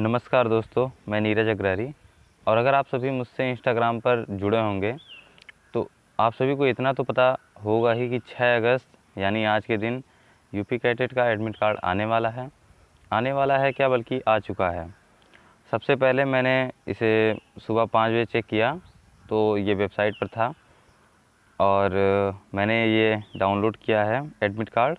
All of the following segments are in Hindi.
नमस्कार दोस्तों, मैं नीरज अग्रहरी। और अगर आप सभी मुझसे इंस्टाग्राम पर जुड़े होंगे तो आप सभी को इतना तो पता होगा ही कि 6 अगस्त यानी आज के दिन यूपी कैडेट का एडमिट कार्ड आने वाला है क्या बल्कि आ चुका है। सबसे पहले मैंने इसे सुबह 5 बजे चेक किया तो ये वेबसाइट पर था और मैंने ये डाउनलोड किया है एडमिट कार्ड।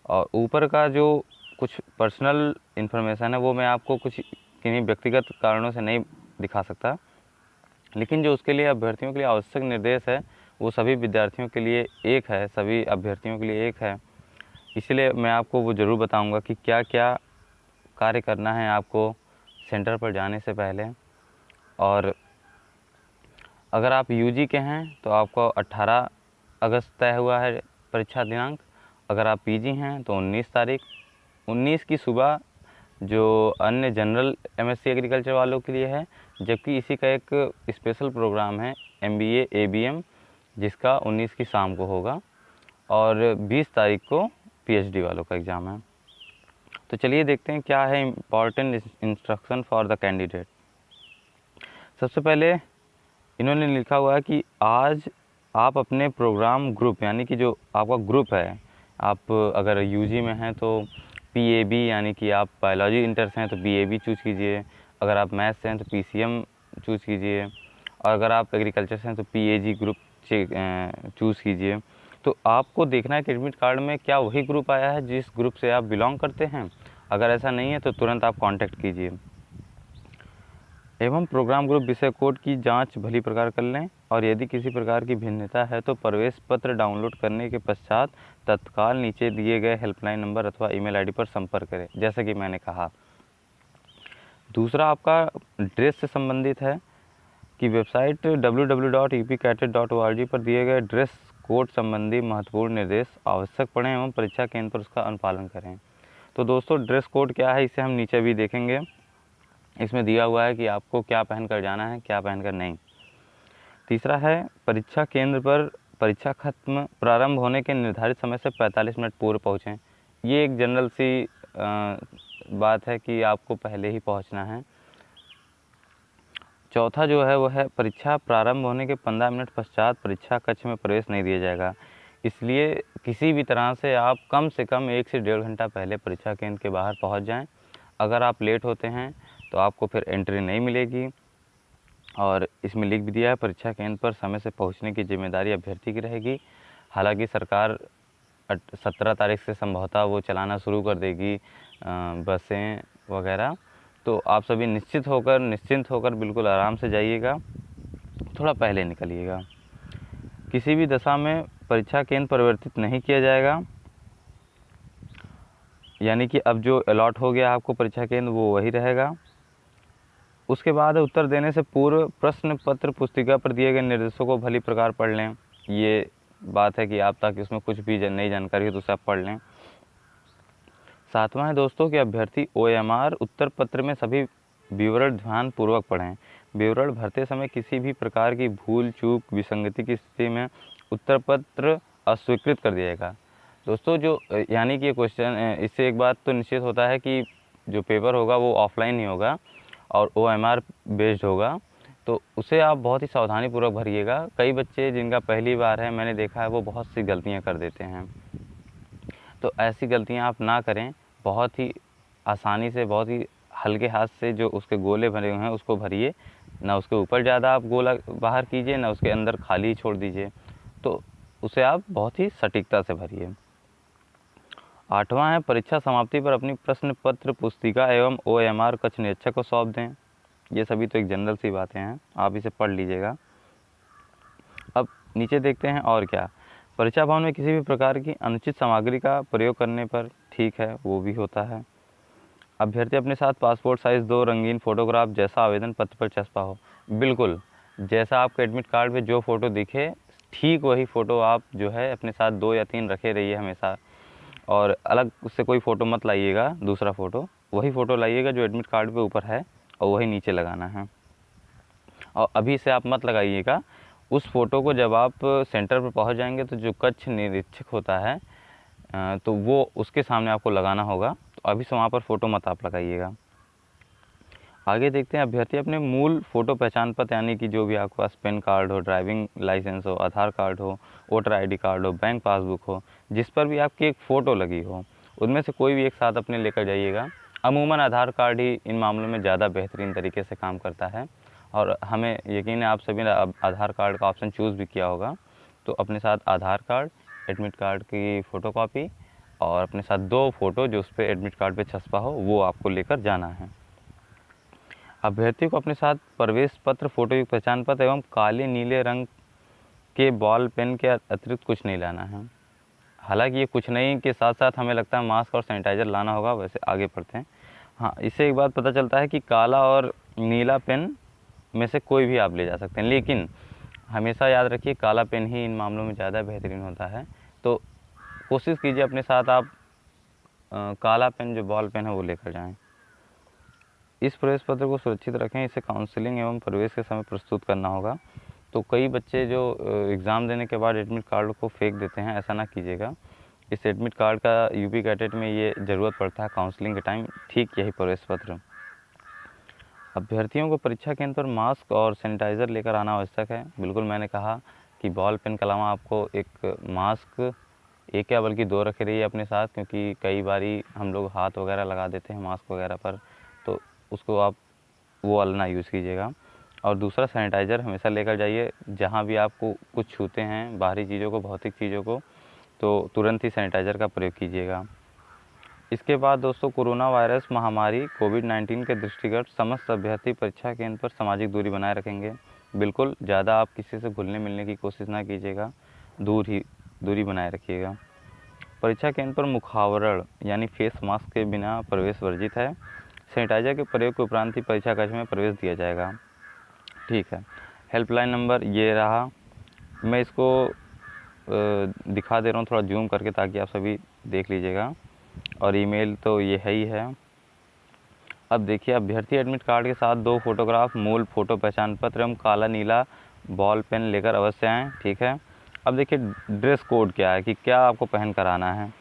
और ऊपर का जो कुछ पर्सनल इन्फॉर्मेशन है वो मैं आपको कुछ किन्हीं व्यक्तिगत कारणों से नहीं दिखा सकता, लेकिन जो उसके लिए अभ्यर्थियों के लिए आवश्यक निर्देश है वो सभी विद्यार्थियों के लिए एक है, सभी अभ्यर्थियों के लिए एक है। इसलिए मैं आपको वो ज़रूर बताऊंगा कि क्या क्या कार्य करना है आपको सेंटर पर जाने से पहले। और अगर आप यूजी के हैं तो आपको 18 अगस्त तय हुआ है परीक्षा दिनांक। अगर आप पीजी हैं तो 19 तारीख 19 की सुबह जो अन्य जनरल एमएससी एग्रीकल्चर वालों के लिए है, जबकि इसी का एक स्पेशल प्रोग्राम है एमबीए एबीएम जिसका 19 की शाम को होगा और 20 तारीख को पीएचडी वालों का एग्ज़ाम है। तो चलिए देखते हैं क्या है important instruction for the candidate. सबसे पहले इन्होंने लिखा हुआ है कि आज आप अपने प्रोग्राम ग्रुप यानी कि जो आपका ग्रुप है, आप अगर यूजी में हैं तो पीएबी यानी कि आप बायोलॉजी इंटर से हैं तो पीएबी चूज़ कीजिए, अगर आप मैथ्स से हैं तो पीसीएम चूज़ कीजिए, और अगर आप एग्रीकल्चर से हैं तो पीएजी ग्रुप चूज़ कीजिए। तो आपको देखना है कि एडमिट कार्ड में क्या वही ग्रुप आया है जिस ग्रुप से आप बिलोंग करते हैं। अगर ऐसा नहीं है तो तुरंत आप कांटेक्ट कीजिए। एवं प्रोग्राम ग्रुप विषय कोड की जांच भली प्रकार कर लें और यदि किसी प्रकार की भिन्नता है तो प्रवेश पत्र डाउनलोड करने के पश्चात तत्काल नीचे दिए गए हेल्पलाइन नंबर अथवा ईमेल आईडी पर संपर्क करें, जैसा कि मैंने कहा। दूसरा आपका ड्रेस से संबंधित है कि वेबसाइट www.upcadet.org पर दिए गए ड्रेस कोड संबंधी महत्वपूर्ण निर्देश आवश्यक पढ़ें एवं परीक्षा केंद्र पर उसका अनुपालन करें। तो दोस्तों ड्रेस कोड क्या है इसे हम नीचे भी देखेंगे। इसमें दिया हुआ है कि आपको क्या पहनकर जाना है, क्या पहनकर नहीं। तीसरा है परीक्षा केंद्र पर परीक्षा खत्म प्रारंभ होने के निर्धारित समय से 45 मिनट पूर्व पहुँचें। ये एक जनरल सी बात है कि आपको पहले ही पहुँचना है। चौथा जो है वो है परीक्षा प्रारंभ होने के 15 मिनट पश्चात परीक्षा कक्ष में प्रवेश नहीं दिया जाएगा। इसलिए किसी भी तरह से आप कम से कम 1 से 1.5 घंटा पहले परीक्षा केंद्र के बाहर पहुँच जाएँ। अगर आप लेट होते हैं तो आपको फिर एंट्री नहीं मिलेगी। और इसमें लिख भी दिया है परीक्षा केंद्र पर समय से पहुंचने की जिम्मेदारी अभ्यर्थी की रहेगी। हालांकि सरकार 17 तारीख से संभवतः वो चलाना शुरू कर देगी बसें वगैरह। तो आप सभी निश्चिंत होकर बिल्कुल आराम से जाइएगा, थोड़ा पहले निकलिएगा। किसी भी दशा में परीक्षा केंद्र परिवर्तित नहीं किया जाएगा, यानी कि अब जो अलॉट हो गया आपको परीक्षा केंद्र वो वही रहेगा। उसके बाद उत्तर देने से पूर्व प्रश्न पत्र पुस्तिका पर दिए गए निर्देशों को भली प्रकार पढ़ लें। ये बात है कि आप ताकि उसमें कुछ भी नई जानकारी हो तो उसे आप पढ़ लें। सातवां है दोस्तों कि अभ्यर्थी ओएमआर उत्तर पत्र में सभी विवरण ध्यानपूर्वक पढ़ें। विवरण भरते समय किसी भी प्रकार की भूल चूक विसंगति की स्थिति में उत्तर पत्र अस्वीकृत कर दिएगा। दोस्तों जो यानी कि ये क्वेश्चन, इससे एक बात तो निश्चित होता है कि जो पेपर होगा वो ऑफलाइन ही होगा और ओएमआर बेस्ड होगा, तो उसे आप बहुत ही सावधानीपूर्वक भरिएगा। कई बच्चे जिनका पहली बार है, मैंने देखा है, वो बहुत सी गलतियां कर देते हैं। तो ऐसी गलतियां आप ना करें। बहुत ही आसानी से, बहुत ही हल्के हाथ से जो उसके गोले भरे हुए हैं उसको भरिए। ना उसके ऊपर ज़्यादा आप गोला बाहर कीजिए, ना उसके अंदर खाली छोड़ दीजिए। तो उसे आप बहुत ही सटीकता से भरिए। आठवां है परीक्षा समाप्ति पर अपनी प्रश्न पत्र पुस्तिका एवं ओएमआर कक्ष निरीक्षक को सौंप दें। ये सभी तो एक जनरल सी बातें हैं, आप इसे पढ़ लीजिएगा। अब नीचे देखते हैं और क्या। परीक्षा भवन में किसी भी प्रकार की अनुचित सामग्री का प्रयोग करने पर, ठीक है, वो भी होता है। अभ्यर्थी अपने साथ पासपोर्ट साइज़ 2 रंगीन फोटोग्राफ जैसा आवेदन पत्र पर चस्पा हो। बिल्कुल जैसा आपके एडमिट कार्ड पे जो फ़ोटो दिखे ठीक वही फ़ोटो आप जो है अपने साथ 2 या 3 रखे रहिए हमेशा। और अलग से कोई फ़ोटो मत लाइएगा, दूसरा फ़ोटो, वही फ़ोटो लाइएगा जो एडमिट कार्ड पे ऊपर है और वही नीचे लगाना है। और अभी से आप मत लगाइएगा, उस फ़ोटो को जब आप सेंटर पर पहुंच जाएंगे तो जो कक्ष निरीक्षक होता है तो वो उसके सामने आपको लगाना होगा। तो अभी से वहाँ पर फ़ोटो मत आप लगाइएगा। आगे देखते हैं, अभ्यर्थी अपने मूल फ़ोटो पहचान पत्र यानी कि जो भी आपके पास पैन कार्ड हो, ड्राइविंग लाइसेंस हो, आधार कार्ड हो, वोटर आईडी कार्ड हो, बैंक पासबुक हो, जिस पर भी आपकी एक फ़ोटो लगी हो, उनमें से कोई भी एक साथ अपने लेकर जाइएगा। अमूमन आधार कार्ड ही इन मामलों में ज़्यादा बेहतरीन तरीके से काम करता है और हमें यकीन है आप सभी ने आधार कार्ड का ऑप्शन चूज़ भी किया होगा। तो अपने साथ आधार कार्ड, एडमिट कार्ड की फ़ोटोकॉपी और अपने साथ 2 फ़ोटो जो उस पे एडमिट कार्ड पे छपा हो वो आपको लेकर जाना है। अभ्यर्थी को अपने साथ प्रवेश पत्र, फ़ोटोयुक्त पहचान पत्र एवं काले नीले रंग के बॉल पेन के अतिरिक्त कुछ नहीं लाना है। हालांकि ये कुछ नहीं के साथ साथ हमें लगता है मास्क और सैनिटाइज़र लाना होगा। वैसे आगे पढ़ते हैं। हाँ, इससे एक बात पता चलता है कि काला और नीला पेन में से कोई भी आप ले जा सकते हैं, लेकिन हमेशा याद रखिए काला पेन ही इन मामलों में ज़्यादा बेहतरीन होता है। तो कोशिश कीजिए अपने साथ आप काला पेन जो बॉल पेन है वो लेकर जाएं। इस प्रवेश पत्र को सुरक्षित रखें, इसे काउंसलिंग एवं प्रवेश के समय प्रस्तुत करना होगा। तो कई बच्चे जो एग्ज़ाम देने के बाद एडमिट कार्ड को फेंक देते हैं, ऐसा ना कीजिएगा। इस एडमिट कार्ड का यूपी कैडेट में ये ज़रूरत पड़ता है काउंसलिंग के टाइम, ठीक यही प्रवेश पत्र। अभ्यर्थियों को परीक्षा केंद्र पर मास्क और सैनिटाइज़र लेकर आना आवश्यक है। बिल्कुल, मैंने कहा कि बॉल पेन के अलावा आपको एक मास्क, एक क्या बल्कि 2 रखे रहिए अपने साथ, क्योंकि कई बारी हम लोग हाथ वगैरह लगा देते हैं मास्क वगैरह पर, तो उसको आप वो वाला ना यूज़ कीजिएगा। और दूसरा, सैनिटाइज़र हमेशा लेकर जाइए। जहाँ भी आपको कुछ छूते हैं बाहरी चीज़ों को, भौतिक चीज़ों को, तो तुरंत ही सैनिटाइज़र का प्रयोग कीजिएगा। इसके बाद दोस्तों, कोरोना वायरस महामारी कोविड-19 के दृष्टिगत समस्त अभ्यर्थी परीक्षा केंद्र पर सामाजिक दूरी बनाए रखेंगे। बिल्कुल ज़्यादा आप किसी से घुलने मिलने की कोशिश ना कीजिएगा, दूरी बनाए रखिएगा। परीक्षा केंद्र पर मुखावरण यानी फेस मास्क के बिना प्रवेश वर्जित है। सैनिटाइज़र के प्रयोग के उपरांत ही परीक्षा कक्ष में प्रवेश दिया जाएगा। ठीक है, हेल्पलाइन नंबर ये रहा। मैं इसको दिखा दे रहा हूँ थोड़ा जूम करके ताकि आप सभी देख लीजिएगा, और ईमेल तो ये है ही है। अब देखिए, अभ्यर्थी एडमिट कार्ड के साथ 2 फोटोग्राफ, मूल फ़ोटो पहचान पत्र एवं काला नीला बॉल पेन लेकर अवश्य आएँ। ठीक है। अब देखिए ड्रेस कोड क्या है कि क्या आपको पहन कर आना है।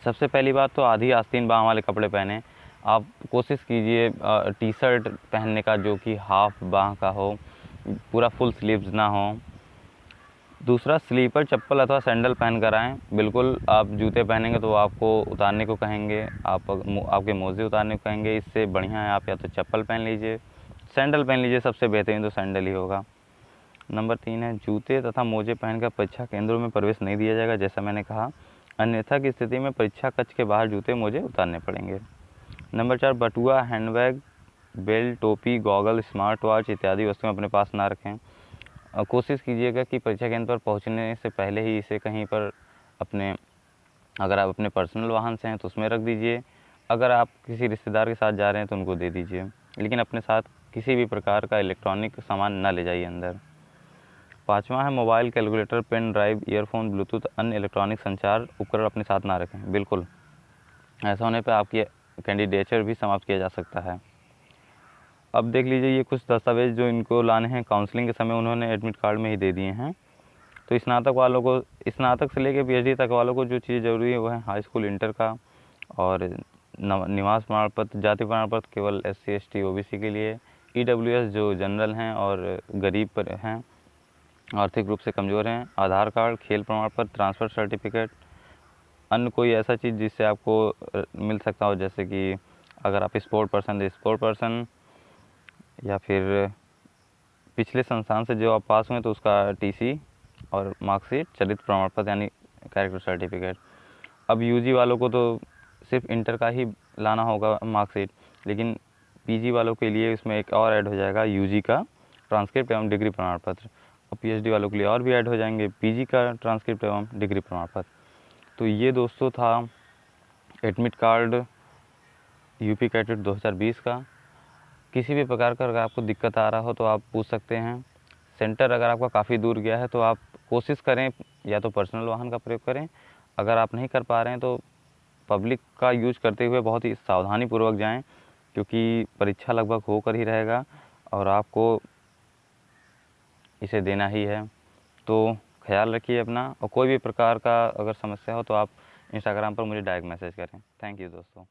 सबसे पहली बात तो आधी आस्तीन बाँह वाले कपड़े पहने। आप कोशिश कीजिए टी शर्ट पहनने का जो कि हाफ बाँह का हो, पूरा फुल स्लीव्स ना हो। दूसरा, स्लीपर चप्पल अथवा सैंडल पहन कर आएँ। बिल्कुल, आप जूते पहनेंगे तो आपको उतारने को कहेंगे, आपके मोज़े उतारने को कहेंगे। इससे बढ़िया है आप या तो चप्पल पहन लीजिए, सैंडल पहन लीजिए, सबसे बेहतरीन तो सैंडल ही होगा। नंबर 3 है, जूते तथा मोजे पहनकर परीक्षा केंद्रों में प्रवेश नहीं दिया जाएगा, जैसा मैंने कहा। अन्यथा की स्थिति में परीक्षा कक्ष के बाहर जूते मोजे उतारने पड़ेंगे। नंबर 4, बटुआ, हैंडबैग, बेल्ट, टोपी, गॉगल, स्मार्ट वॉच इत्यादि वस्तुएं अपने पास ना रखें। कोशिश कीजिएगा कि परीक्षा केंद्र पर पहुंचने से पहले ही इसे कहीं पर अगर आप अपने पर्सनल वाहन से हैं तो उसमें रख दीजिए। अगर आप किसी रिश्तेदार के साथ जा रहे हैं तो उनको दे दीजिए, लेकिन अपने साथ किसी भी प्रकार का इलेक्ट्रॉनिक सामान ना ले जाइए अंदर। 5वां है, mobile, calculator, pen drive, earphone, Bluetooth, अन्य इलेक्ट्रॉनिक संचार उपकरण अपने साथ ना रखें। बिल्कुल, ऐसा होने पर आपकी कैंडिडेचर भी समाप्त किया जा सकता है। अब देख लीजिए, ये कुछ दस्तावेज़ जो इनको लाने हैं काउंसलिंग के समय उन्होंने एडमिट कार्ड में ही दे दिए हैं। तो स्नातक से लेकर पीएचडी तक वालों को जो चीज़ ज़रूरी है वो है हाई स्कूल, इंटर का, और निवास प्रमाण पत्र, जाति प्रमाण पत्र केवल SC ST OBC के लिए, EWS जो जनरल हैं और गरीब पर हैं, आर्थिक रूप से कमज़ोर हैं, आधार कार्ड, खेल प्रमाण पत्र, ट्रांसफ़र सर्टिफिकेट, अन्य कोई ऐसा चीज़ जिससे आपको मिल सकता हो, जैसे कि अगर आप स्पोर्ट पर्सन, या फिर पिछले संस्थान से जो आप पास हुए तो उसका TC और मार्कशीट, चरित्र प्रमाण पत्र यानी कैरेक्टर सर्टिफिकेट। अब UG वालों को तो सिर्फ इंटर का ही लाना होगा मार्कशीट, लेकिन PG वालों के लिए इसमें एक और ऐड हो जाएगा UG का ट्रांसक्रिप्ट एवं डिग्री प्रमाण पत्र, और PhD वालों के लिए और भी ऐड हो जाएंगे PG का ट्रांसक्रिप्ट एवं डिग्री प्रमाण पत्र। तो ये दोस्तों था एडमिट कार्ड यूपी कैडेट 2020 का। किसी भी प्रकार का अगर आपको दिक्कत आ रहा हो तो आप पूछ सकते हैं। सेंटर अगर आपका काफ़ी दूर गया है तो आप कोशिश करें या तो पर्सनल वाहन का प्रयोग करें। अगर आप नहीं कर पा रहे हैं तो पब्लिक का यूज करते हुए बहुत ही सावधानीपूर्वक जाएं, क्योंकि परीक्षा लगभग होकर ही रहेगा और आपको इसे देना ही है। तो ख्याल रखिए अपना, और कोई भी प्रकार का अगर समस्या हो तो आप इंस्टाग्राम पर मुझे डायरेक्ट मैसेज करें। थैंक यू दोस्तों।